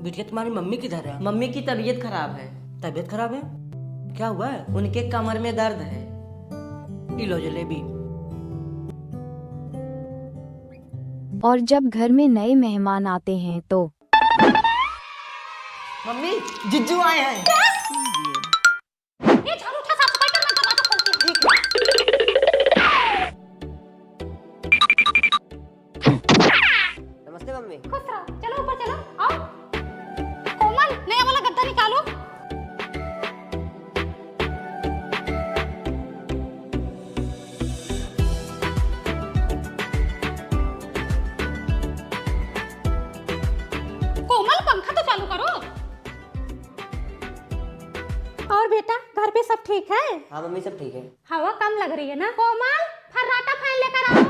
बिटिया तुम्हारी मम्मी किधर है? मम्मी की तबीयत खराब है। तबीयत खराब है? क्या हुआ है? उनके कमर में दर्द है। ये लो जलेबी। और जब घर में नए मेहमान आते हैं तो मम्मी जिज्जू आए हैं। ये झाड़ू उठा, साफ सफाई कर, मैं दरवाजा खोलती हूँ। नमस्ते मम्मी। खुश रहो, चलो ऊपर चलो, आओ। कोमल, नया वाला गद्दा निकालो। कोमल, पंखा तो चालू करो। और बेटा, घर पे सब ठीक है? हाँ मम्मी सब ठीक है। हवा कम लग रही है ना? कोमल, फर्राटा फैन लेकर आओ।